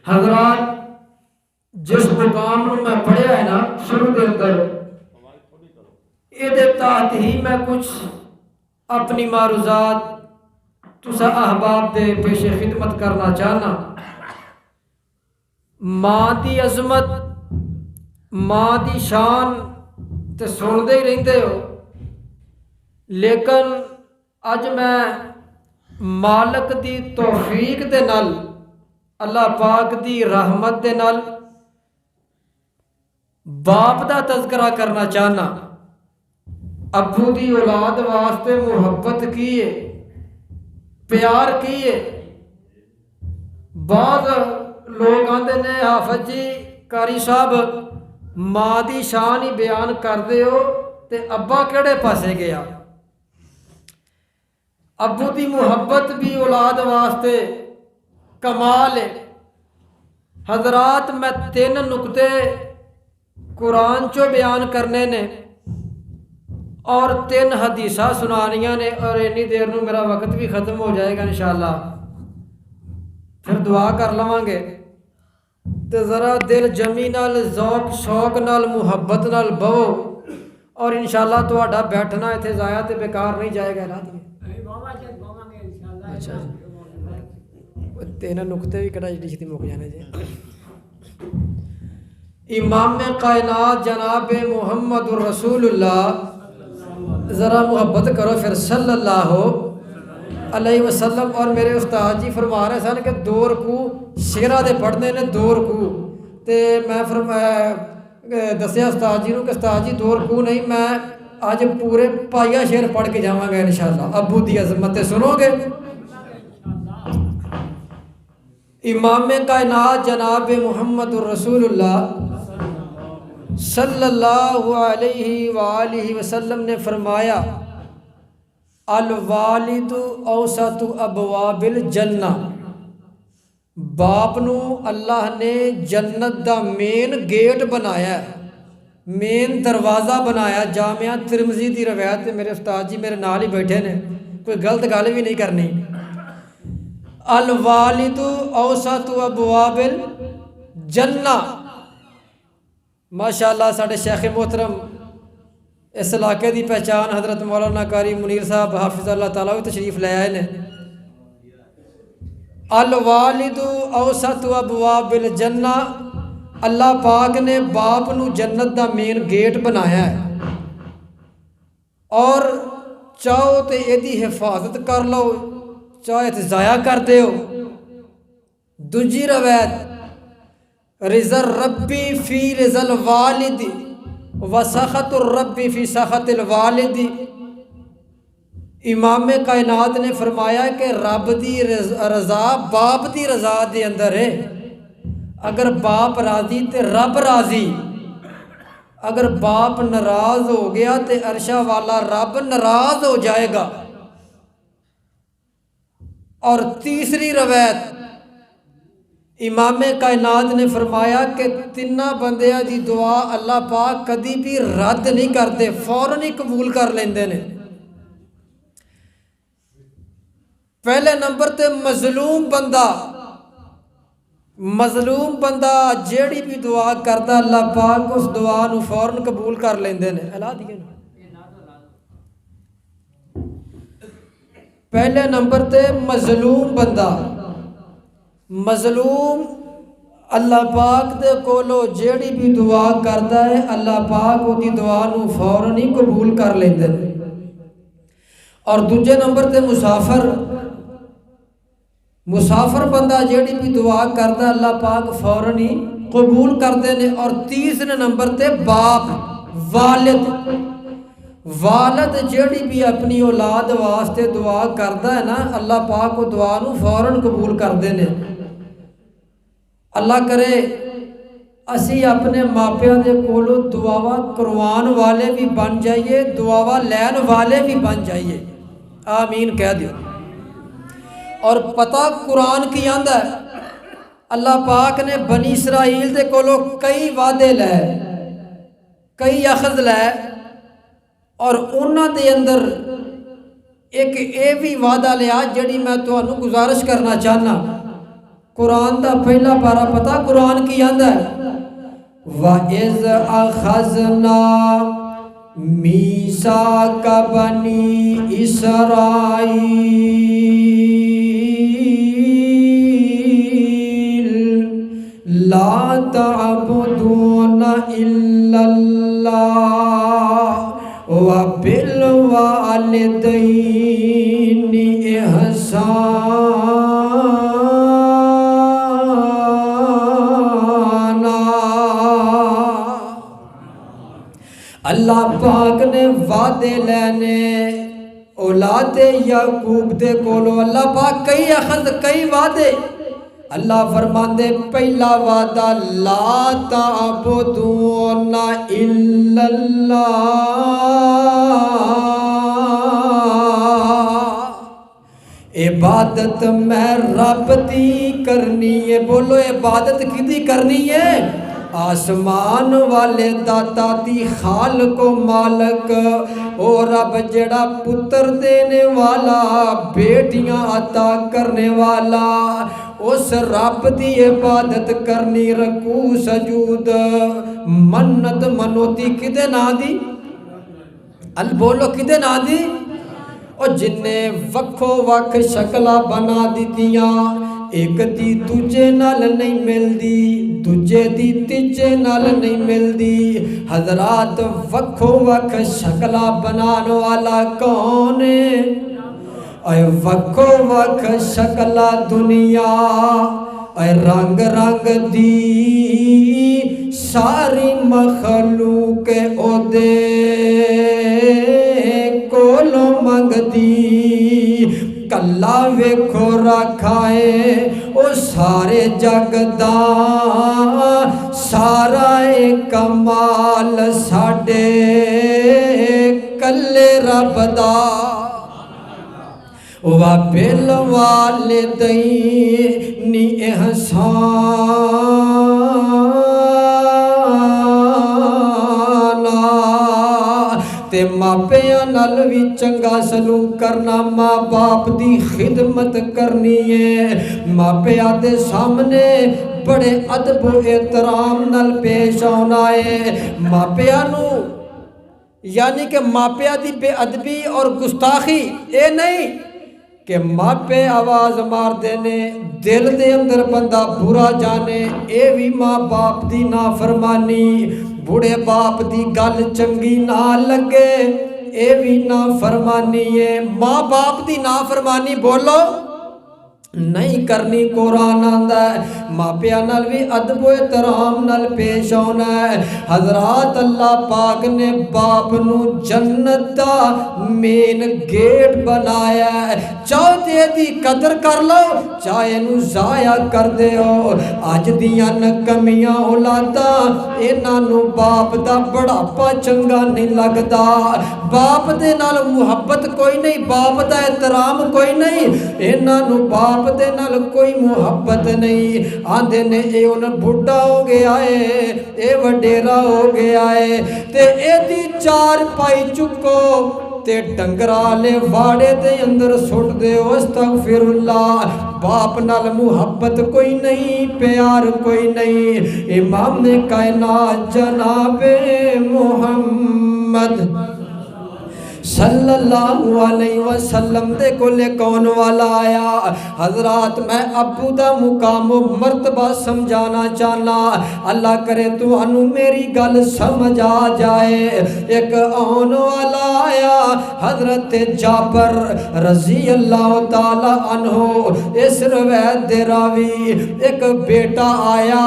حضرات جس مقام نو میں پڑھیا ہے نا شروع دے اندر یہ تحت ہی میں کچھ اپنی معروضات تسا احباب دے پیش خدمت کرنا چاہنا۔ ماں دی عظمت ماں دی شان تے سن دے ہی رہندے ہو، لیکن اج میں مالک دی توفیق دے نال اللہ پاک دی رحمت دے نال باپ دا تذکرہ کرنا چاہنا۔ ابو دی اولاد واسطے محبت کیے، پیار کیے۔ بعض لوگ آندے نے حافظ جی قاری صاحب ماں دی شان ہی بیان کر دے ہو تے ابا کیڑے پاسے گیا۔ ابو دی محبت بھی اولاد واسطے کمال ہے۔ حضرات میں 3 نقطے قرآن چو بیان کرنے نے اور 3 حدیثاں سنانیاں نے، اور اینی دیر نو میرا وقت بھی ختم ہو جائے گا انشاءاللہ، پھر دعا کر لواں گے۔ تو ذرا دل جمی نال ذوق شوق نال محبت نال بہو، اور انشاءاللہ تہاڈا بیٹھنا اتنے ضائع تے بیکار نہیں جائے گا۔ اچھا 3 نقطے بھی کہڑا جی چھتی مک جانے جی۔ امام کائنات جناب محمد رسول اللہ، ذرا محبت کرو پھر صلی اللہ علیہ وسلم۔ اور میرے استاد جی فرما رہے سن کہ 2 رکوع شعرا دے پڑھنے نے، 2 رکوع تے میں فرمایا دسیا استاد جی نو کہ استاد جی 2 رکوع نہیں، میں آج پورے پائیا شعر پڑھ کے جاواں گا انشاءاللہ۔ ابو دی عظمت سنو گے؟ امام کائنات جناب محمد رسول اللہ صلی اللہ علیہ وآلہ وسلم نے فرمایا الوالد اوسط ابواب الجنہ، باپ نو اللہ نے جنت دا مین گیٹ بنایا، مین دروازہ بنایا۔ جامعہ ترمذی دی روایت، میرے استاد جی میرے نال ہی بیٹھے نے، کوئی غلط گل بھی نہیں کرنی۔ الوالد اوسط ابواب الجنہ، ماشاءاللہ ساڈے شیخ محترم اس علاقے دی پہچان حضرت مولانا قاری منیر صاحب حافظ اللہ تعالیٰ بھی تشریف لے آئے نے۔ الوالد اوسط ابواب الجنہ، اللہ پاک نے باپ نو جنت دا مین گیٹ بنایا ہے، اور چاہو تے ایدی حفاظت کر لو، چاہے تے ضائع کر دیو۔ دوجی روایت رضا الربی فی رضا الوالد وسخط الربی فی سخط الوالد، امام کائنات نے فرمایا کہ رب دی رضا باپ دی رضا دے اندر ہے۔ اگر باپ راضی تے رب راضی، اگر باپ ناراض ہو گیا تے عرشہ والا رب ناراض ہو جائے گا۔ اور تیسری روایت امام کائنات نے فرمایا کہ 3 بندیاں دی دعا اللہ پاک کدی بھی رد نہیں کرتے، فوراً ہی قبول کر لیندے نے۔ پہلے نمبر تے مظلوم بندہ، مظلوم بندہ جیڑی بھی دعا کرتا اللہ پاک اس دعا نو فوراً قبول کر لیندے نے۔ پہلے نمبر تے مظلوم بندہ، مظلوم اللہ پاک دے کولو جیڑی بھی دعا کرتا ہے اللہ پاک وہ دی دعا نو فوراً ہی قبول کر لیندے نے۔ اور دوجے نمبر تے مسافر، مسافر بندہ جیڑی بھی دعا کرتا اللہ پاک فوراً ہی قبول کرتے ہیں۔ اور تیسرے نمبر تے باپ، والد، والد جیڑی بھی اپنی اولاد واسطے دعا کرتا ہے نا اللہ پاک وہ دعا نو فوراً قبول کرتے ہیں۔ اللہ کرے اسی اپنے ماپیاں دے کولو دعاواں کروان والے بھی بن جائیے، دعاواں لین والے بھی بن جائیے، آمین کہہ دیو۔ اور پتہ قرآن کی آندا ہے اللہ پاک نے بنی اسرائیل دے کولو کئی وعدے لے، کئی اخذ لے، اور انہاں دے اندر ایک اے بھی وعدہ لیا جڑی میں تانوں گزارش کرنا چاہنا۔ قرآن دا پہلا پارا پتا قرآن کی آندا ہے وَإِذْ أَخَذْنَا مِيثَاقَ بَنِي إِسْرَائِيلَ لَا تَعْبُدُونَ إِلَّا اللَّهَ وَبِالْوَالِدَيْنِ إِحْسَانًا۔ اللہ پاک نے وعدے لینے اولاد یعقوب دے کولو، اللہ پاک کئی اخذ کئی وعدے، اللہ فرماندے پہلا وعدہ لا تعبدون الا اللہ، عبادت میں رب دی کرنی ہے۔ بولو عبادت کدی کرنی ہے؟ آسمان والے داتا دی خالق و مالک او رب جڑا پتر دینے والا بیٹیاں عطا کرنے والا، اس رب دی عبادت کرنی، رکوع سجود منت منوتی کدے نا دی؟ بولو کدے نا دی؟ اور جن نے وکھو وکھ شکلہ بنا دیتیاں، ایک دی دوجے نال نہیں ملدی، دوجے دی تیجے نال نہیں ملدی۔ حضرات وکھو وکھ شکلہ بنان والا کون ہے؟ اے وکھو وکھ شکلہ دنیا، اے رنگ رنگ دی ساری مخلوق او دے کولو منگ دی، کلا ویکھو رکھائے او سارے جگ دا سارا کمال ساڈے کلے رب دا۔ وَبِالْوَالِدَيْنِ إِحْسَانًا، تے ماپیاں نال وی چنگا سلوک کرنا، ماں باپ دی خدمت کرنی ہے، ماپیاں دے سامنے بڑے ادب و احترام نال پیش آنا ہے۔ ماپیاں نو یعنی کہ ماپیاں دی بے ادبی اور گستاخی اے نہیں کہ ماپے آواز مار دینے دل دے اندر بندہ برا جانے، اے بھی ماں باپ دی نافرمانی، بوڑھے باپ دی گل چنگی نہ لگے اے بھی نافرمانی ہے۔ ماں باپ دی نافرمانی بولو نہیں کرنی، قرآن آندا ہے ماپیاں نال بھی ادب و احترام نال پیش ہونا ہے۔ حضرات اللہ پاک نے باپ نو جنت دا مین گیٹ بنایا ہے، چاہے تے دی قدر کر لو چاہے نو ضائع کر دیو۔ اج دیاں کمیاں اولاداں انہاں نو باپ دا بڑھاپا چنگا نہیں لگدا، باپ دے نال محبت کوئی نہیں، باپ دا احترام کوئی نہیں، انہاں نو باپ دے نال کوئی محبت نہیں۔ آندے نے اے ان بڑھا ہو گیا ہے، اے وڈیرا ہو گیا ہے، تے اے دی چار پائی چکو تے ڈنگرالے واڑے دے اندر سٹ دے، استغفر اللہ۔ باپ نال محبت کوئی نہیں، پیار کوئی نہیں۔ امام کائنات جناب محمد صلی اللہ علیہ وسلم دے کولے کون والا آیا؟ حضرات میں ابو دا مقام و مرتبہ سمجھانا چاہنا، اللہ کرے تو انو میری گل سمجھ آ جائے۔ ایک آن والا آیا حضرت جابر رضی اللہ تعالی عنہ، اس روایت دے راوی ایک بیٹا آیا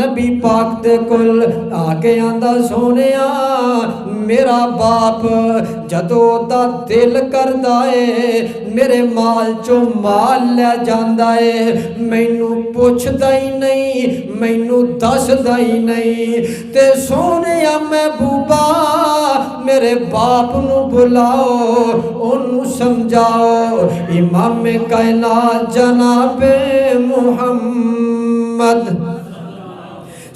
نبی پاک دے کل آ کے آندا سونیا میرا باپ جدو دا دل کردا ہے میرے مال چو مال لے جاندا ہے، مینوں پوچھدا ہی نہیں، مینوں دسدا ہی نہیں، تے سونیا محبوبا میرے باپ نو بلاؤ اونوں سمجھاؤ۔ امام کائنات جناب محمد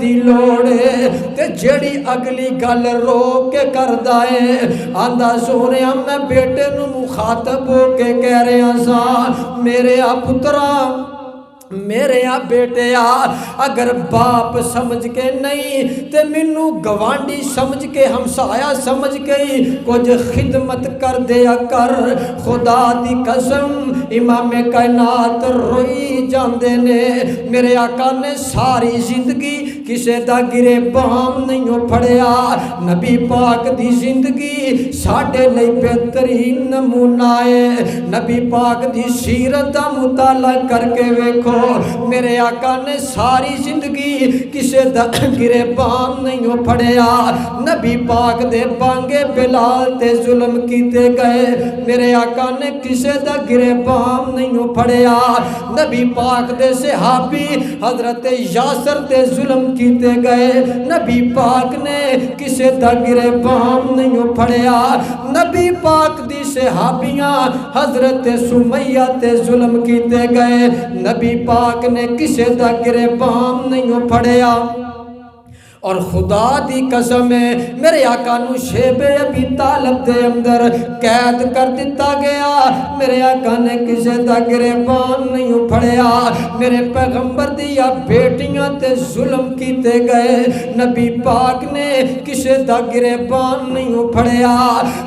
دی لوڑ ہے تے جڑی اگلی گل رو کے کردا ہے آندا سونیا میں بیٹے نو مخاطب ہو کے کہہ رہا سا میرے پترا میرے بیٹے اگر باپ سمجھ کے نہیں تے منو گوانڈی سمجھ کے ہمسایا سمجھ کے کچھ خدمت کر دیا کر خدا دی قسم امام کائنات روئی جاندے نے میرے آقا نے ساری زندگی کسے دا گرے بام نہیں پھڑیا نبی پاک دی زندگی ساڑھے لئی بہترین نمونہ ہے نبی پاک دی سیرت دا مطالعہ کر کے ویکھو میرے آقا نے ساری زندگی کسے دا گرے بام نہیں پھڑیا نبی پاک دے بانگے بلال تے ظلم کیتے گئے میرے آقا نے کسے دا گرے بام نہیں پھڑیا نبی پاک دے صحابی حضرت یاسر تے ظلم کیتے گئے نبی پاک نے کسے دا گرے بام نہیں پھڑیا نبی پاک دی صحابیاں حضرت سمیہ تے ظلم کیتے گئے نبی پاک نے کسے دا گرے بام نہیں پھڑیا اور خدا دی قسم ہے میرے آقا نو شیب ابی طالب دے اندر قید کر دیتا گیا میرے آقا نے کسے دا گریبان نہیں پھڑیا میرے پیغمبر دیا بیٹیاں تے ظلم کیتے گئے نبی پاک نے کسے دا گریبان نہیں پھڑیا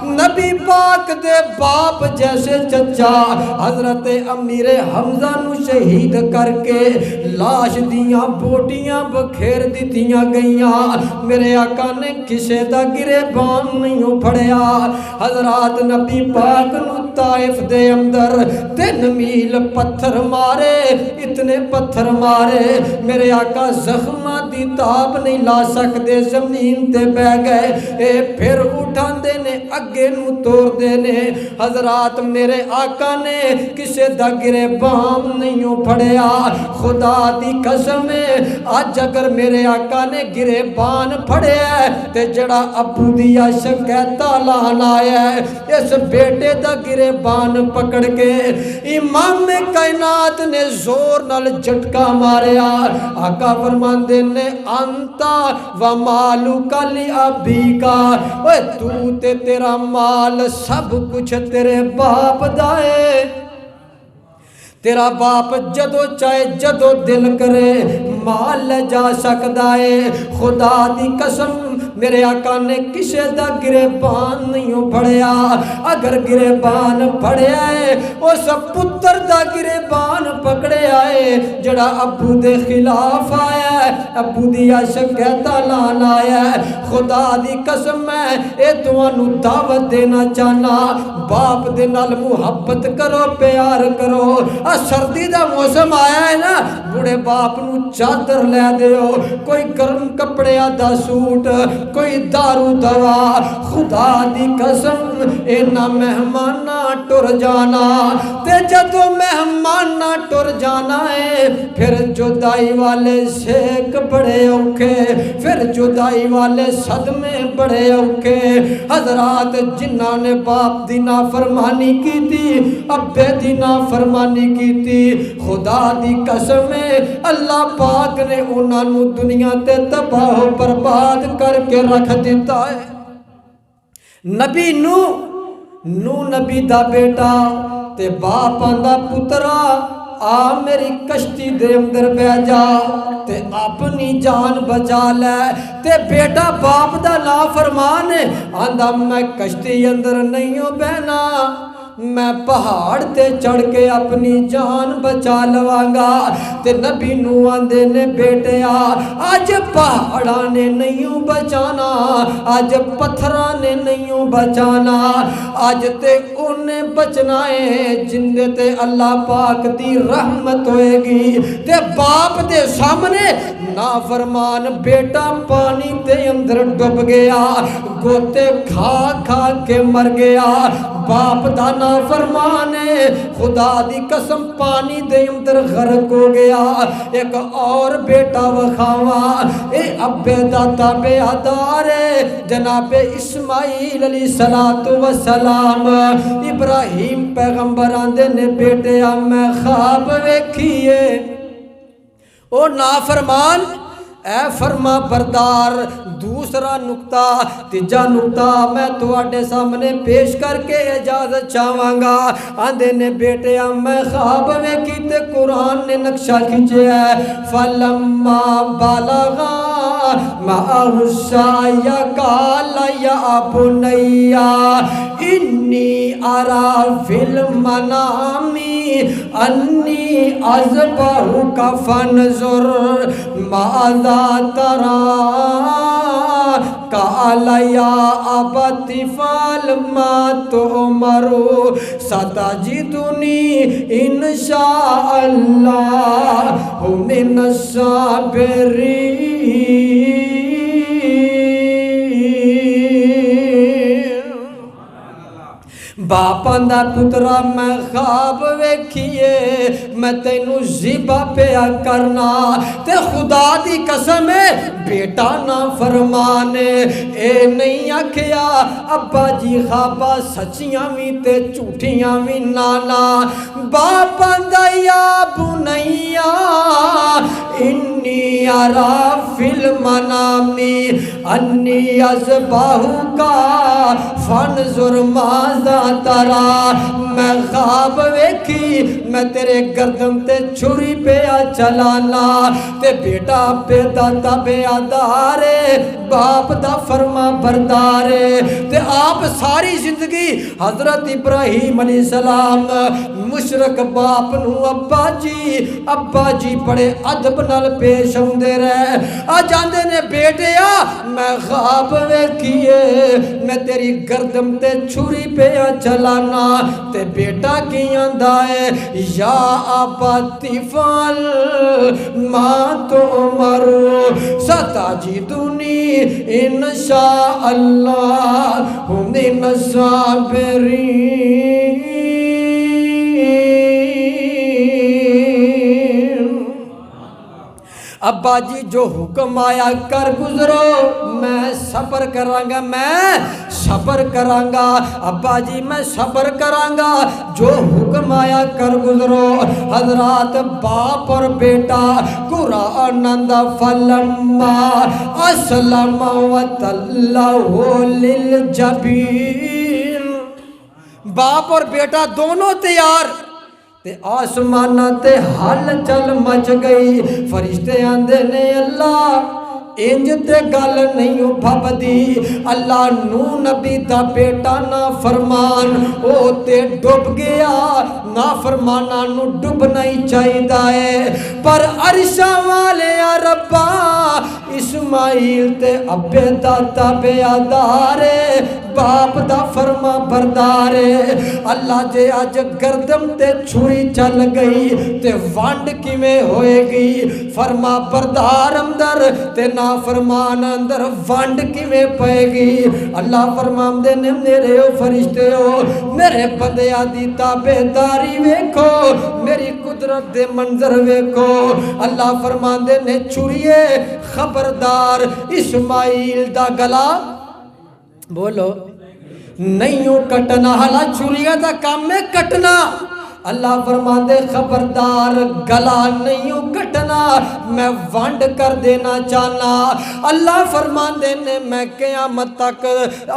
نبی پاک دے باپ جیسے چچا حضرت امیر حمزہ نو شہید کر کے لاش دیاں بوٹیاں بکھیر دیتیاں گئیاں میرے آقا نے کسے دا گریبان نہیں پھڑیا حضرات نبی پاک نو طائف دے اندر 3 میل پتھر مارے اتنے پتھر مارے میرے آقا زخمہ دی تاب نہیں لا سکتے زمین تے بہ گئے اے پھر اٹھان دے نے اگے نو توڑ دے نے حضرات میرے آقا نے کسے دا گریبان نہیں پھڑیا خدا دی قسم ہے آج اگر میرے آقا نے گریبان پھڑے ہے تے جڑا ابو دیا شکایتہ لانا ہے اس بیٹے دا گریبان پکڑ کے امام کائنات نے زور نال جھٹکا ماریا آقا فرماندے نے انتا و مالو کلی ابی کا اوے تو تے تیرا مال سب کچھ تیرے باپ دائے تیرا باپ جدو چاہے جدو دل کرے مال لے جا سکتا ہے خدا دی قسم میرے آقا نے کسے دا گریبان نہیں پھڑیا اگر گریبان پھڑیا ہے اس پتر دا گریبان پکڑے آئے جڑا ابو دے خلاف آیا ہے ابو دیا شکایتہ لانا آیا ہے خدا دی قسم میں اے توانو دعوت دینا چاہنا باپ دے نال محبت کرو پیار کرو سردی دا موسم آیا ہے نا بڑے باپ نو چادر لے دیو کوئی گرم کپڑے دا سوٹ کوئی دارو دوا خدا دی قسم اینا مہمانہ ٹر جانا تے جدو مہمانہ ٹر جانا ہے پھر جدائی والے سیک بڑے اوکھے پھر جدائی والے صدمے بڑے اوکھے حضرات جنہاں نے باپ دی نافرمانی کی تھی ابے دی نافرمانی کی تھی خدا دی قسم ہے اللہ پاک نے انہاں نو دنیا تے تباہ و برباد کر کے رکھ دیتا ہے نبی نو نبی دا بیٹا تے باپ آندا پترا آ میری کشتی دے اندر بہ جا تے اپنی جان بچا لے تے بیٹا باپ دا نافرمان ہے آندا میں کشتی اندر نہیں ہو بہنا میں پہاڑ تے چڑھ کے اپنی جان بچا لوانگا تے نبی نو آندے نے بیٹیا آج پہاڑاں نے نہیں بچانا آج پتھراں نے نہیں بچانا آج تے انہیں بچنا ہے جن دے تے اللہ پاک دی رحمت ہوئے گی تے باپ دے سامنے نافرمان بیٹا پانی دے اندر ڈب گیا گوتے کھا کھا کے مر گیا باپ دا نافرمان ہے خدا دی قسم پانی دے اندر غرق ہو گیا ایک اور بیٹا وخاوا اے ابے دا تابعدار ہے جناب اسماعیل علیہ السلام ابراہیم پیغمبر آندے نے بیٹے میں خواب ویکھیے او نافرمان اے فرما بردار دوسرا نقطہ تیجا نقطہ میں تواڈے سامنے پیش کر کے اجازت چاہواں گا آندے نے بیٹیا میں خواب ویکھی تے قرآن نے نقشہ کھینچیا ہے فلما بالغا معه السعي قال يا بني إني أرى في المنام أني أذبحك فانظر ماذا ترى قال يا أبت افعل ما تؤمر ستجدني إن شاء الله من الصابرين باپاں دا پترا میں خواب ویکھیے میں تینوں ذبح پیا کرنا تے خدا دی قسم ہے بیٹا نا فرمانے اے نہیں آکھیا ابا جی خوابا سچیاں وی تے جھوٹیاں وی نانا باپاں دا یا بنیا انی ارا فی المنام انی اذبحک فانظر ماذا ترا میں خواب ویکھی میں تیرے گردن تے چھری پیا چلانا تے بیٹا بے داتا بے آدارے باپ دا فرما بردارے تے آپ ساری زندگی حضرت ابراہیم علیہ السلام مشرک باپ نو ابا جی بڑے ادب نال پیش ہوندے رہے آ جاندے نے بیٹیا میں خواب ویکھیے میں تیری گردن تے چھری پیا چلانا تے بیٹا کی آندا ہے یا ابت افعل ما تؤمر ستجدنی ان شاء اللہ من الصابرین ابا جی جو حکم آیا کر گزرو میں صبر کرانگا ابا جی میں صبر کرانگا جو حکم آیا کر گزرو حضرات باپ اور بیٹا قرآن اندہ فلما اسلم وتلہ للجبین باپ اور بیٹا دونوں تیار تے آسمانہ تے حل چل مچ گئی فرشتے آندے نے اللہ انج تے گل نہیں بھب دی اللہ نو نبی دا بیٹا نا فرمان او تے ڈوب گیا نا فرمانا نو ڈوب نہیں چاہیدا ہے پر عرشا والے ربا اسماعیل تے ابے داتا بے آدارے باپ دا فرما بردارے اللہ جے آج گردم تے چھری چل گئی تے وانڈ کیویں ہوئے گی فرما بردار اندر تے نا فرمان اندر وانڈ کیویں پائے گی اللہ فرمان دے نے میرے او فرشتے ہو میرے بندیاں دی تابعداری ویکھو میری قدرت دے منظر ویکھو اللہ فرمان دے نے چھریے خبردار اسماعیل دا گلا بولو نہیں ہوں کٹنا حالا چھریہ دا کام میں کٹنا اللہ فرماندے خبردار گلا نہیں ہوں کٹنا میں وانڈ کر دینا چاہنا اللہ فرماندے نے میں قیامت تک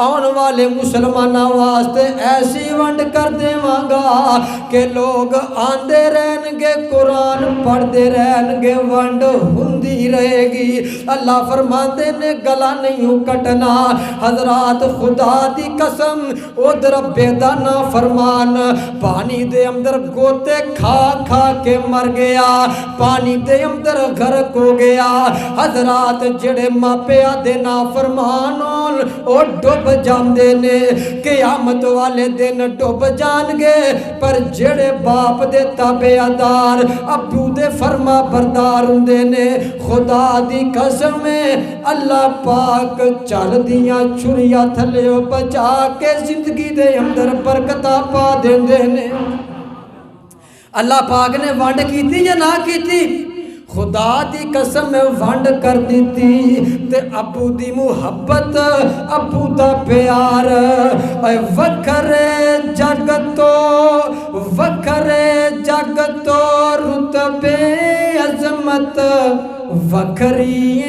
آن والے مسلمانہ واسطے ایسی وانڈ کر دے مانگا کہ لوگ آندے رہن گے قرآن پڑھ دے رہن گے وانڈ ہندی رہے گی اللہ فرماندے نے گلا نہیں ہوں کٹنا حضرات خدا دی قسم ادھر بیدانا فرمان پانی دے اندر گوتے کھا کھا کے مر گیا پانی دے اندر غرق ہو گیا حضرات جڑے ماپیا دے نافرمانوں او ڈوب جاندے نے قیامت والے دن ڈوب جان گے پر جڑے باپ دے تابعدار ابو دے فرما بردار ہوندے نے خدا دی قسم ہے اللہ پاک چل دیاں چھریاں تھلیو بچا کے زندگی دے اندر برکتاں پا دیندے نے اللہ پاک نے وانڈ کیتی یا نہ کیتی خدا دی قسم وانڈ کر دیتی تے ابو دی محبت ابو دا پیار اے وکھرے جگ تو رتبے عظمت وکھری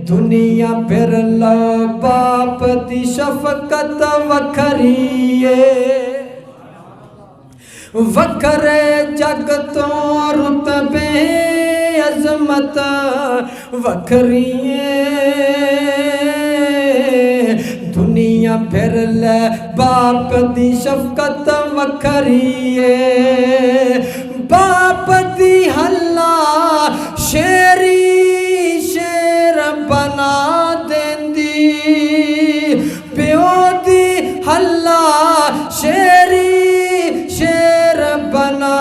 دنیا پھر لو باپ دی شفقت وکھری وکھرے جگ تو رتبے عظمت وکھری دنیا پھر لے باپ دی شفقت وکھری باپ دی ہلا شیری شیر بنا دیندی پیو دی ہلا شیری شیر بنا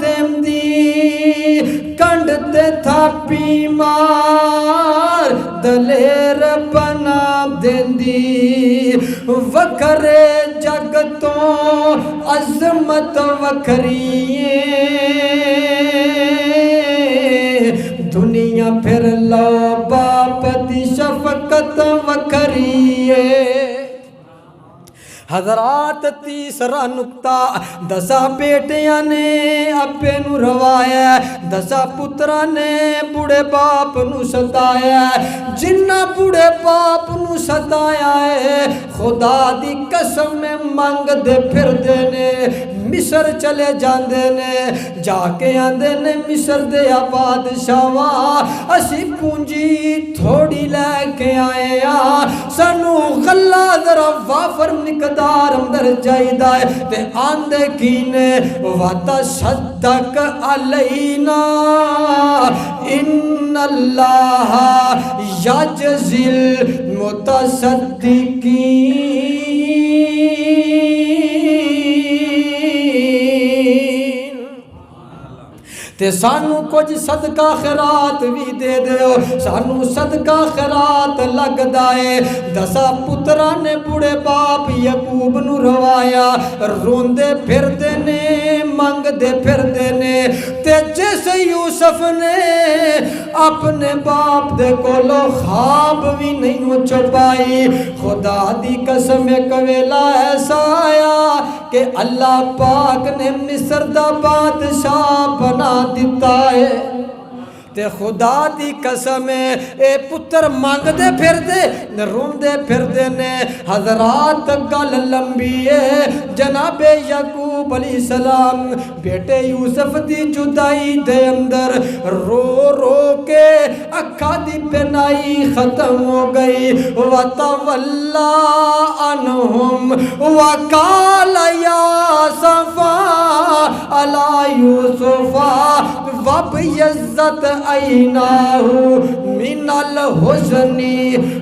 دیندی کنڈ تے تھاپی مار دلیر بنا دیندی وکھرے جگ تو عظمت وکھری دنیا پھر لو باپ دی شفقت وکھری حضرات تیسرا نکتہ دسا بیٹیاں نے اپے نو روایا دسا پترا نے بوڑھے باپ نو ستایا جنہ بوڑھے باپ نو ستایا ہے خدا دی قسم میں منگ دے پھر دینے مصر چلے جاندے نے جا کے آندے نے مصر دے بادشاہاں اسی پونجی تھوڑی لے کے آئے سانو غلہ ذرا وافر مقدار اندر جائیدہ ہے تے آندے کینے وَتَصَدَّقْ عَلَيْنَا إِنَّ اللَّهَ يَجْزِي الْمُتَصَدِّقِينَ تے سانو کچھ صدقہ خیرات بھی دے دیو سانو صدقہ خیرات لگ دائے دسا پترا نے بوڑھے باپ یعقوب نو روایا روندے پھر دینے منگ دے پھر دینے تے جیسے یوسف نے اپنے باپ دے کولو خواب بھی نہیں چھپائی خدا دی قسم ایک ویلا ایسا آیا کہ اللہ پاک نے مصر دا بادشاہ بنا دیتا ہے تے خدا دی قسم اے پتر مانگ دے پھر دے رون دے پھر دے نے حضرات گل لمبی ہے جناب یعقوب علیہ السلام بیٹے یوسف دی جدائی دے اندر رو رو کے اکھا دی پنائی ختم ہو گئی وَتَوَلَّا عَنْهُمْ وَقَالَ يَا صَفَا عَلَى يُوسُفَ وَبْيَضَّتْ عَيْنَاهُ مِنَ الْحُزْنِ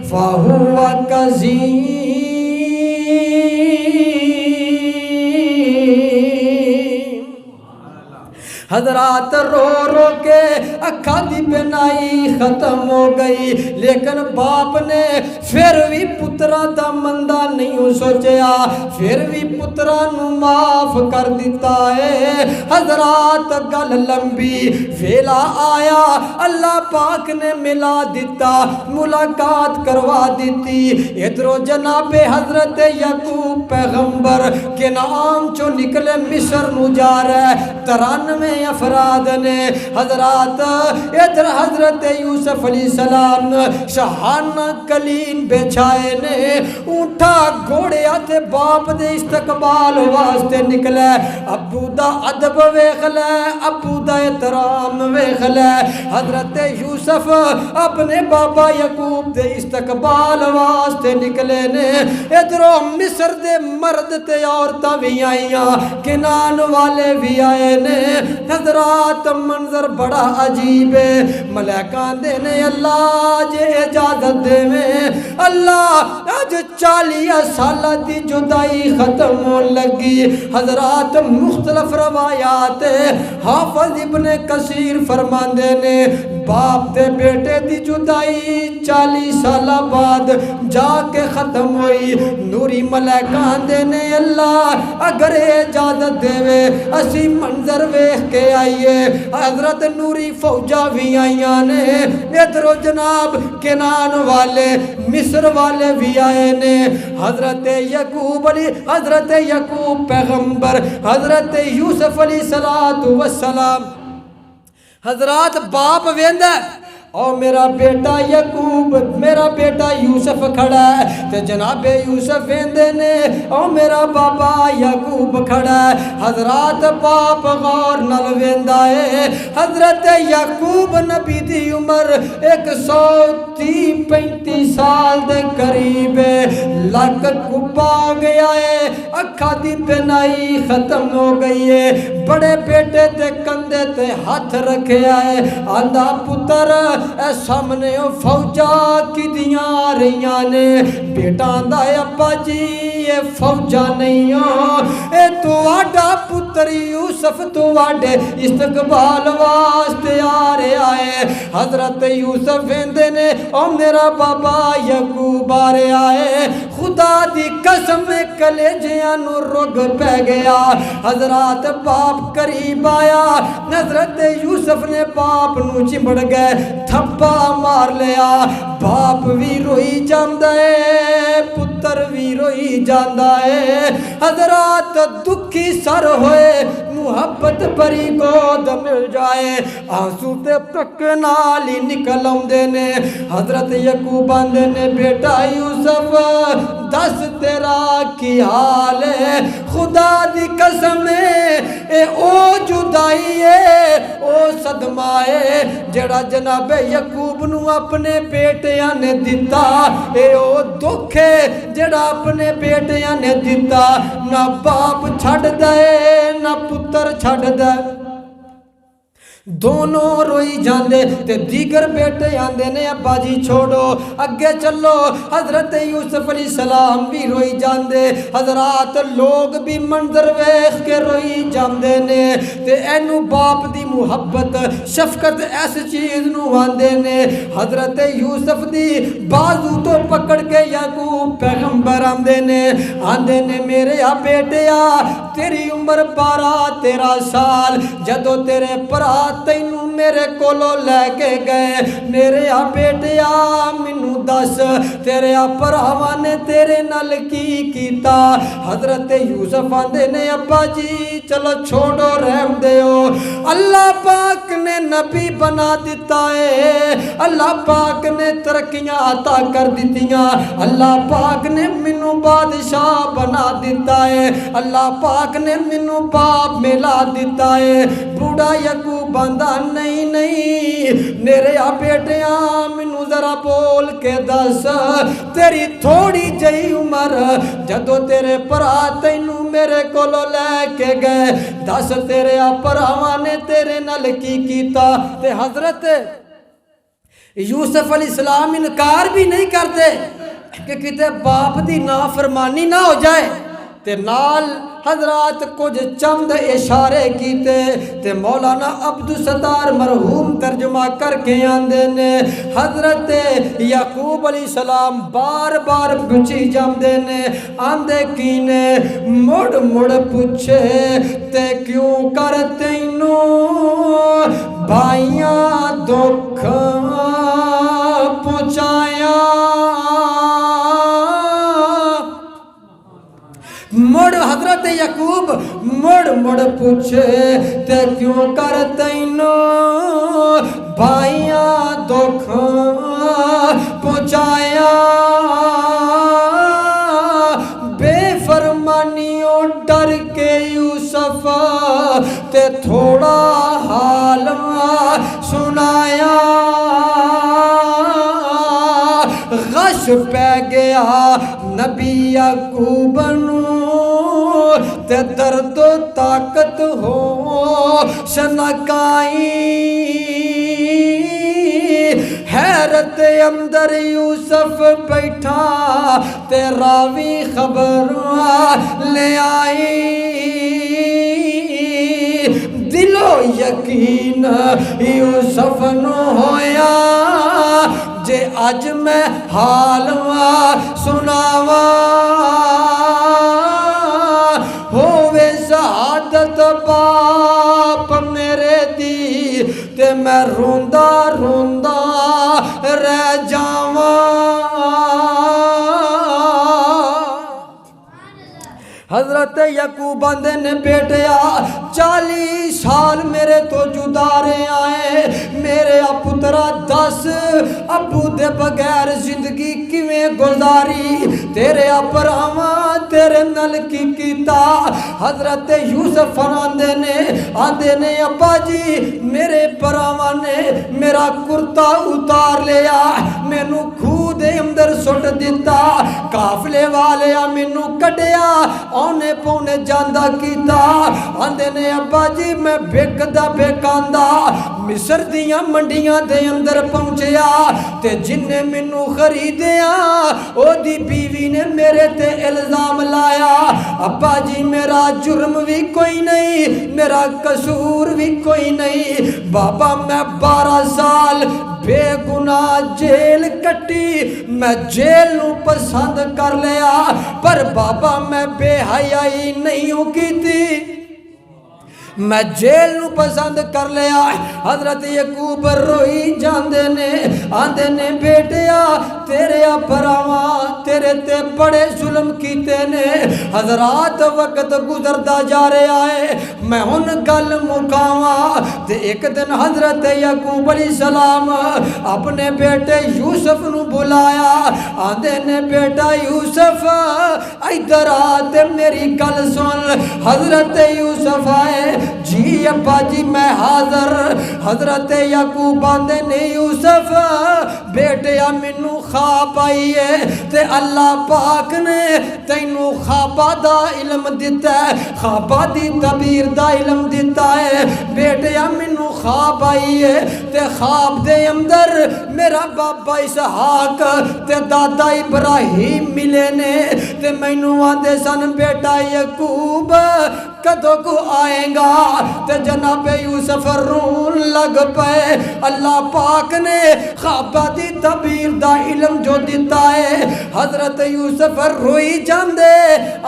فَهُوَ كَظِيمٌ حضرات رو رو کے اکھا دی بنائی ختم ہو گئی لیکن باپ نے پھر بھی پترا دا مندہ نہیں سوچیا پھر بھی پترا نو معاف کر دیتا ہے حضرات گل لمبی ویلا آیا اللہ پاک نے ملا دیتا ملاقات کروا دیتی ادھرو جناب حضرت یعقوب پیغمبر کے نام چو نکلے مصر نو جا رہے 93 افراد نے حضرات ادھر حضرت یوسف علیہ السلام شہانہ کلین بچھائے نے اٹھا گھوڑے آتے باپ دے استقبال واسطے نکلے ابو دا ادب ویخلے ابو دا احترام ویخلے حضرت یوسف اپنے بابا یعقوب دے استقبال واسطے نکلے نے ادھروں مصر دے مرد تے عورتاں بھی آئیاں کنان والے بھی آئے نے حضرات منظر بڑا عجیب ہے ملائکہ دینے اللہ جے اجازت دے میں اللہ آج 40 سالہ دی جدائی ختم ہو لگی حضرات مختلف روایات حافظ ابن کثیر فرمان دینے باپ تے بیٹے دی جدائی 40 سال بعد جا کے ختم ہوئی. نوری ملائکہ آندے نے اللہ اگر اجازت دے اسی منظر ویکھ کے آئیے. حضرت نوری فوجا بھی آئیاں نے, ادھرو جناب کنان والے مصر والے بھی آئے نے. حضرت یعقوب پیغمبر, حضرت یوسف علیہ السلام, حضرات باپ ویندا او میرا بیٹا یعقوب میرا بیٹا یوسف کھڑا ہے, تے جناب یوسف ویندے نے او میرا بابا یعقوب کھڑا ہے. حضرات باپ غور نال ویندا ہے. حضرت یعقوب نبی دی عمر 130-35 سال دے قریب ہے. لک کبا ہو گیا ہے, اکھا دی بینائی ختم ہو گئی ہے. بڑے بیٹے تے کندھے تے ہاتھ رکھیا ہے, آندا پتر اے سامنے فوجا کی دیاں رہیاں نے. بیٹا آندا ہے ابا جی یہ فوجا نہیں ہو, اے تو آڈا پتر یوسف تو آڈے استقبال واسطے آ رہا ہے. حضرت یوسف ویندے نے او میرا بابا یعقوب آ رہا ہے. خدا دی قسم کلیجیاں نو رگ پہ گیا. حضرات باپ قریب آیا, حضرت یوسف نے باپ نو چمڑ گئے, تھپا مار لیا. باپ بھی روئی جاندہ ہے, پتر بھی روئی جاندہ ہے. حضرات دکھی سر ہوئے, محبت بری گود مل جائے, آنسو تے تک نالی نکل آؤندے نے. حضرت یعقوب آندے نے بیٹا یوسف دس تیرا کی حال ہے. خدا دی قسم اے او جدائی ہے, او صدمہ ہے جڑا جناب یعقوب نو اپنے بیٹیاں نے دیتا. اے او دکھ ہے جڑا اپنے بیٹیاں نے دیتا. نہ باپ چھڑ دے نہ پتر چھڑ دے, دونوں روئی جاندے. تے دیگر بیٹے آندے نے ابا جی چھوڑو اگے چلو. حضرت یوسف علیہ السلام بھی روئی جاندے. حضرات لوگ بھی منظر ویکھ کے روئی جاندے نے. تے اینو باپ دی محبت شفقت ایس چیز نو آندے نے. حضرت یوسف دی بازو تو پکڑ کے یعقوب پیغمبر آندے نے میرے بیٹیا تیری عمر 12-13 سال جدو تیرے پرا تینوں میرے کولو لے کے گئے. میرے بیٹیا منو دس تیرے پراواں نے تیرے نال کی کیتا. حضرت یوسف آندے نے ابا جی چلو چھوڑو رحم دیو, اللہ پاک نے نبی بنا دیتا ہے, اللہ پاک نے ترقیاں عطا کر دیتیاں, اللہ پاک نے منو بادشاہ بنا دیتا ہے, اللہ پاک نے منو باپ ملا دیتا ہے. بوڑھا یعقوب بندہ نہیں میرے بیٹیاں منو ذرا بول کے دس تیری تھوڑی جئی عمر جدو تیرے پرا تینوں میرے کولو لے کے گئے, دس تیرے پراواں نے تیرے نال کی کیتا. تے حضرت یوسف علیہ السلام انکار بھی نہیں کرتے کہ کتے باپ دی نافرمانی نہ ہو جائے. تے نال حضرات کچھ چند اشارے کیتے تے مولانا عبدالستار مرحوم ترجمہ کر کے آندے نے. حضرت یعقوب علیہ السلام بار بار پوچھی جاندے نے, آندے کی نے مڑ مڑ پوچھے تے کیوں کر تینوں بھائیاں دکھ پہنچایا. مڑ حضرت یعقوب مڑ پوچھے تے کیوں کر تینوں بھائیاں دکھ پہنچایا. بے فرمانیوں ڈر کے یوسف تے تھوڑا حال سنایا. غش پہ گیا نبی یعقوب نو تے درد و طاقت ہو شنکائی. حیرت اندر یوسف بیٹھا تے راوی خبر لے آئی. دلو یقین یوسف نو ہویا جے اج میں حال سناوا ہووے شہادت باپ میرے دی تے میں روندا روندا رہ جاواں حضرت یعقوب آندے نے بیٹیا 40 سال میرے تو جدا رہے آئے میرے پترا دس ابو دے بغیر زندگی کیویں گزاری تیرے پراواں تیرے نال کی کیتا حضرت یوسف آندے نے ابا جی میرے پراواں نے میرا کرتا اتار لیا مینوں کھوہ دے اندر سٹ دیتا قافلے والے مینوں کڈیا اونے پونے جاندا کیتا آندے نے ابا جی میں بکدا بکاندا مصر دیاں منڈیاں دے اندر پہنچیا تے جن نے مینوں خریدیا او دی بیوی نے میرے تے الزام لایا ابا جی میرا جرم بھی کوئی نہیں میرا قصور بھی کوئی نہیں بابا میں 12 سال بے گناہ جیل کٹی میں جیل نو پسند کر لیا پر بابا میں بے حیائی نہیں ہوں کی تھی میں جیل نو پسند کر لیا حضرت یعقوب روئی جاندے نے آندے نے بیٹیا تیرے پراواں تیرے تے بڑے ظلم کیتے نے حضرات وقت گزردا جا رہا ہے میں ہن گل مکاواں تے ایک دن حضرت یعقوب علیہ السلام اپنے بیٹے یوسف نو بلایا آندے نے بیٹا یوسف ادھر آ تے میری گل سن حضرت یوسف آئے جی ابا جی میں حاضر حضرت یعقوب آندے نے یوسف بیٹیا مینوں خواب آئی ہے تے اللہ پاک نے تینوں خواباں دا علم دیتا ہے خواباں دی تعبیر دا علم دیتا ہے بیٹیا مینوں خواب آئی ہے تے خواب دے اندر میرا بابا اسحاق تے دادا ابراہیم ملے نے تے مینوں آندے سن بیٹا یعقوب کدوں کو آئیں گا تے جناب یوسف رون لگ پے اللہ پاک نے خواباں دی تعبیر دا علم جو دیتا ہے حضرت یوسف روئی جاندے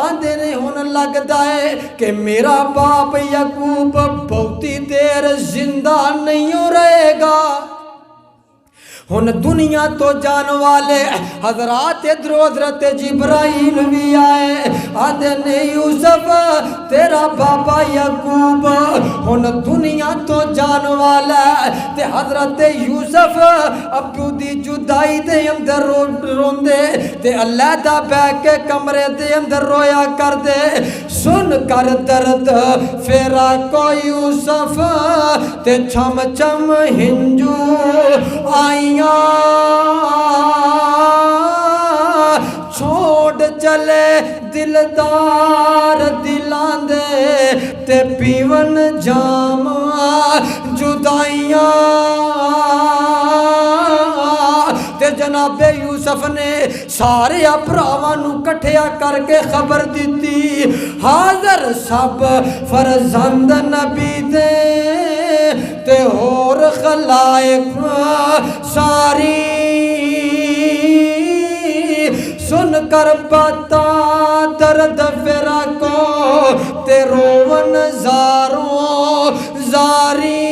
آندے نے ہن لگدا ہے کہ میرا باپ یعقوب بہتی دیر زندہ نہیں رہے گا ہن دنیا تو جان والے حضرات ادھر حضرت جبرائیل بھی آئے آندے نے یوسف تیرا بابا یعقوب ہن دنیا تو جان والا تے حضرت یوسف ابو دی جدائی دے اندر روندے تے اللہ دا بہ کے کمرے دے اندر رویا کر دے سن کر درد فیرا کو یوسف تے چھم چھم ہنجو آئی چھوڑ چلے دلدار دلاں دے تے پیون جام جدائیاں تے جناب یوسف نے سارے اپراواں نو کٹھیا کر کے خبر دیتی حاضر سب فرزند نبی دے تے اور خلائق ساری سن کر پتا درد فرا کو تے روون زاروں زاری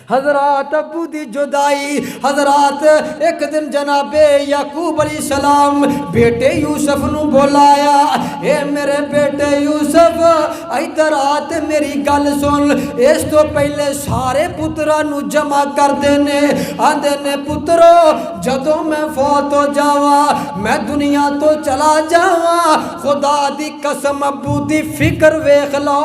حضرات ابو دی جدائی حضرات ایک دن جناب یعقوب علیہ السلام بیٹے یوسف نو بولایا اے میرے بیٹے یوسف ادھر آتے میری گل سن اس تو پہلے سارے پترا نو جمع کر دینے آندے نے پترو جدو میں فوت ہو جاوا میں دنیا تو چلا جاوا خدا دی قسم ابو دی فکر ویکھ لو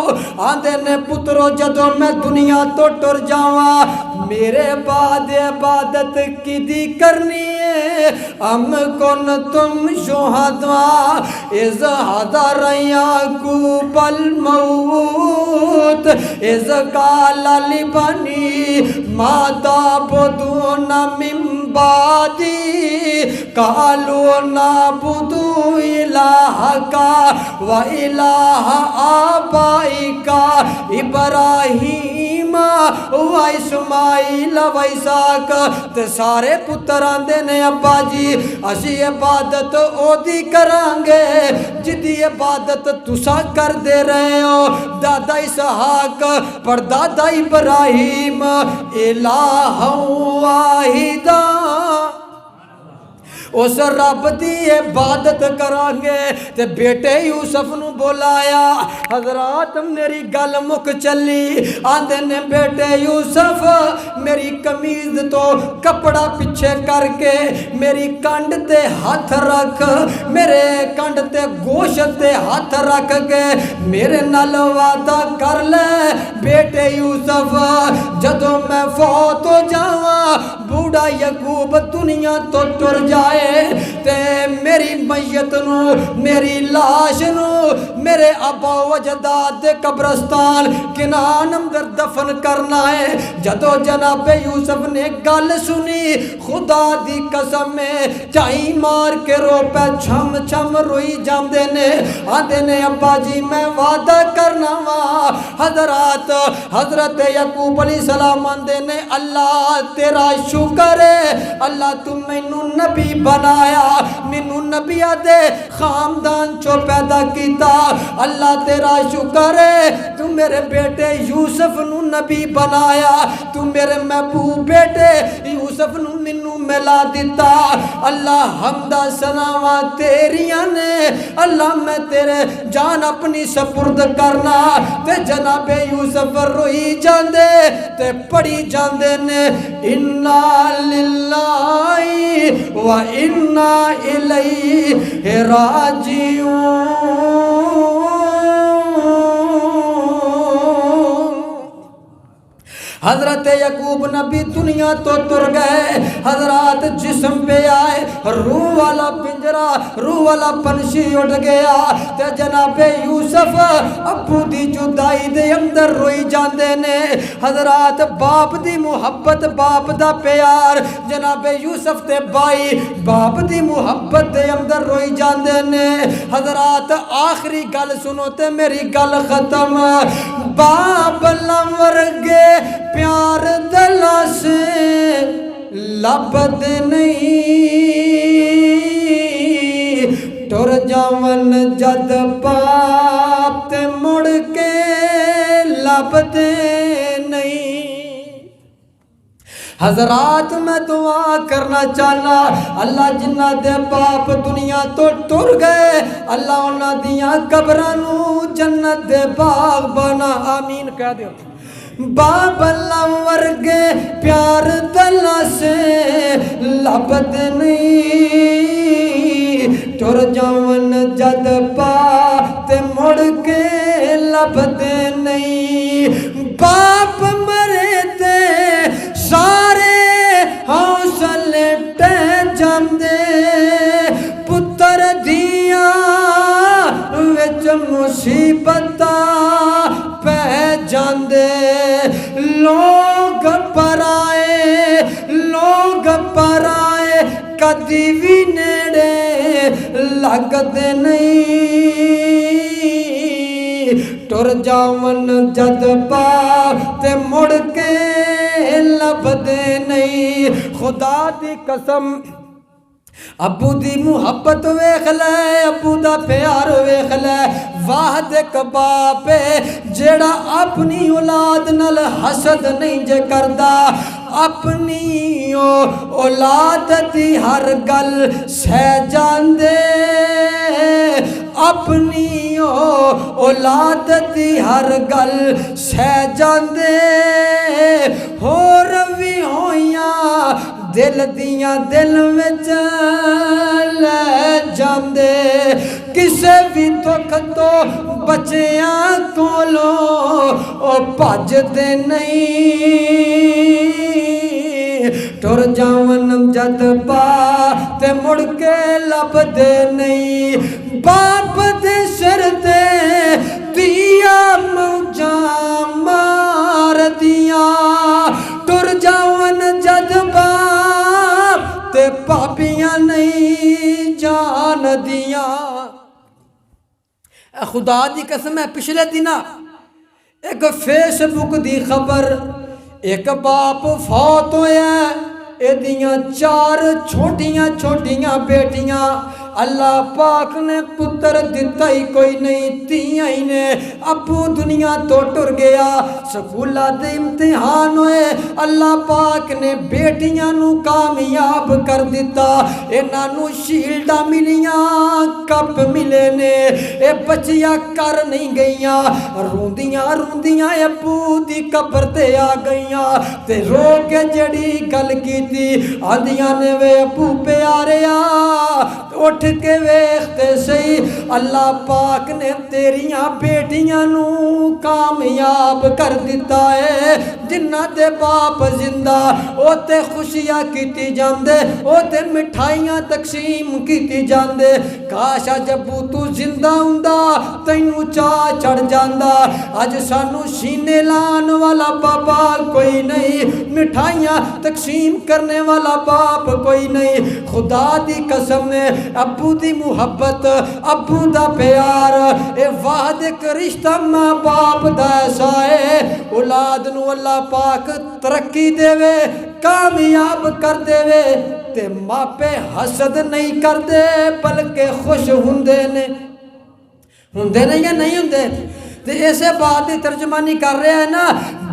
آندے نے پترو جدو میں دنیا تو ٹر جاوا میرے بعد عبادت کی دی کرنی ہے ام کن تم شہداء اذ حضر یعقوب الموت اذ قال لبنی ما تعبدون من بعدی قالو نعبدو الہکا و الہ آبائکا ابراہیم و اسماعیل و اسحاق۔ تے سارے پتر آندے نے ابا جی اسی عبادت او دی کرانگے جدی عبادت تسا کر دے رہے ہو، دادا اسحاق پر دادا ابراہیم الہ واحدہ، اس رب دی عبادت کرانگے۔ تے بیٹے یوسف نو بولایا، حضرات میری گل مک چلی، آندے نے بیٹے یوسف میری قمیض تو کپڑا پیچھے کر کے میری کنڈ تے ہاتھ رکھ، میرے کنڈ تے گوشت تے ہاتھ رکھ کے میرے نال وعدہ کر لے بیٹے یوسف، جدوں میں فوت ہو جاواں بوڑھا یعقوب دنیا تو ٹر جائے تے میری میت نو میری لاش نو میرے ابا و اجداد دے قبرستان کنان اندر دفن کرنا ہے۔ جدو جناب یوسف نے گل سنی خدا دی قسم میں چائی مار کے رو پہ چھم چھم روئی جاندے نے، آدھے نے ابا جی میں وعدہ کرنا وا۔ حضرات حضرت یعقوب علیہ السلام آندے نے اللہ تیرا شکر ہے، اللہ تم مینوں نبی بنایا، مینوں نبیہ دے خاندان چو پیدا کیتا، اللہ تیرا شکر ہے تو میرے بیٹے یوسف نو نبی بنایا، تو میرے محبوب بیٹے یوسف نو مینوں ملا دیتا۔ اللہ حمدہ ثناواں تیریاں نے، اللہ میں تیرے جان اپنی سپرد کرنا۔ تے جناب یوسف روئی جاندے تے پڑھی جاندے نے انا للہ و انا الیہ راجعون۔ حضرت یعقوب نبی دنیا تو تر گئے، حضرات جسم پہ آئے، روح والا پنجرا روح والا پنشی اٹھ گیا تے جناب یوسف ابو دی جدائی دے اندر روئی جاندے نے۔ حضرات باپ دی محبت باپ دا پیار، جناب یوسف تے بائی باپ دی محبت دے اندر روئی جاندے نے۔ حضرات آخری گل سنو تے میری گل ختم، باپ لورگے پیار دلا سے لبد نہیں، ٹر جاون جد پاپ تے مڑ کے لبد نہیں۔ حضرات میں دعا کرنا چاہنا اللہ جنہ دے باپ دنیا تو ٹر گئے، اللہ انہاں دیاں قبراں نو جنت دے باغ بنا، آمین کہہ دیو۔ باپ اللہ ورگے پیار دلا سے لبد نہیں، ٹر جاون جد پا تے مڑ کے لبد نہیں۔ باپ مرے تے سارے حوصلے ٹہ جاندے، پتر دیاں وچ مصیبتاں پہ جاندے، لوگ پرائے کدی بھی نیڑے لگدے نہیں، ٹر جاون جد پا تے مڑ کے لبدے نہیں۔ خدا دی قسم ابو دی محبت ویکھ لے، ابو دا پیار ویکھ لے، واحد ایک باپ ہے جیڑا اپنی اولاد نال حسد نہیں جے کردا، اپنی اولاد دی ہر گل سہ جاندے، اپنی اولاد دی ہر گل سہ جاندے، ہور وی ہویاں دل دیاں دل وچ لے جاندے، کسے بھی دکھ تو بچیاں کولوں او بھج دے نہیں، ٹر جاون جد پا تے مڑ کے لب دے نہیں۔ باپ دے سر تے دیا موجاں مار دیاں، ٹر جاون جد باپ تے پاپیاں نہیں، دیاں خدا دی قسم ہے پچھلے دناں ایک فیس بک دی خبر ایک باپ فوت ہویا ایدیاں 4 چھوٹیاں چھوٹیاں بیٹیاں اللہ پاک نے پتر دیتا ہی کوئی نہیں تیاں ہی نے ابو دنیا تو ٹر گیا سکولہ دے امتحان ہوئے اللہ پاک نے بیٹیاں نو کامیاب کر دیتا اینا نو شیلڈا ملیاں کپ ملے نے اے بچیاں کر نہیں گئیاں روندیاں روندیاں ابو دی قبر تے آ گئیاں تے رو کے جڑی گل کی تھی آدیاں نے وے ابو پیاریا اٹھ کے ویختے سہی اللہ پاک نے تیریاں بیٹیاں نو کامیاب کر دیتا ہے جنہ دے باپ زندہ او تے خوشیاں کیتی جاندے او تے مٹھائیاں تقسیم کیتی جاندے کاشا جبو تو زندہ ہوندا تینو چاہ چڑھ جاندا اج سانو سینے لان والا بابا کوئی نہیں مٹھائیاں تقسیم کرنے والا باپ کوئی نہیں خدا دی قسم ہے ابو دی محبت ابو دا پیار اے واحد ایک رشتہ ماں باپ دا ایسا ہے اولاد نو اللہ پاک ترقی دے وے کامیاب کر دے وے تے ماں پہ حسد نہیں کر دے بلکہ خوش ہوندے نے یا نہیں ہوندے تے ایسے بات دی ترجمانی کر رہے ہیں نا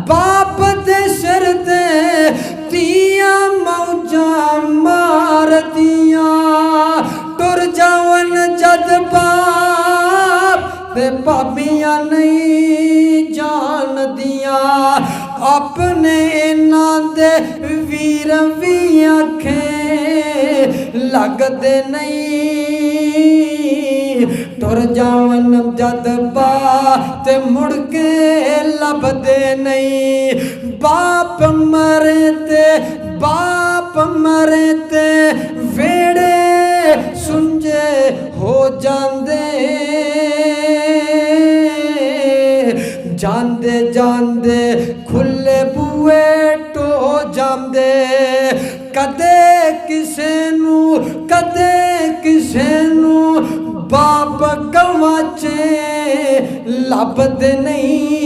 باپ دے سر دے تیاں موجاں مار دیاں ٹر جاون جد باپ تے بابیاں نہیں جان دیاں اپنے ناندے ویر وی آنکھیں لگ دے نہیں ٹر جاون جد باپ تے مڑ کے لب دے نہیں باپ مرے تے ویڑے سنجے ہو جاندے جاندے جاندے کھلے بوئے ٹو جاندے کدے کسے نو باپ گواچے لب دے نہیں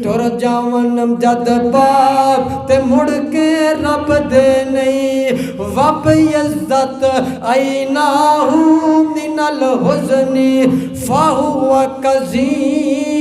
ٹر جاون جد باپ تے مڑ کے رب دے نہیں وب عزت ایناہو من الحزن فہو کظیم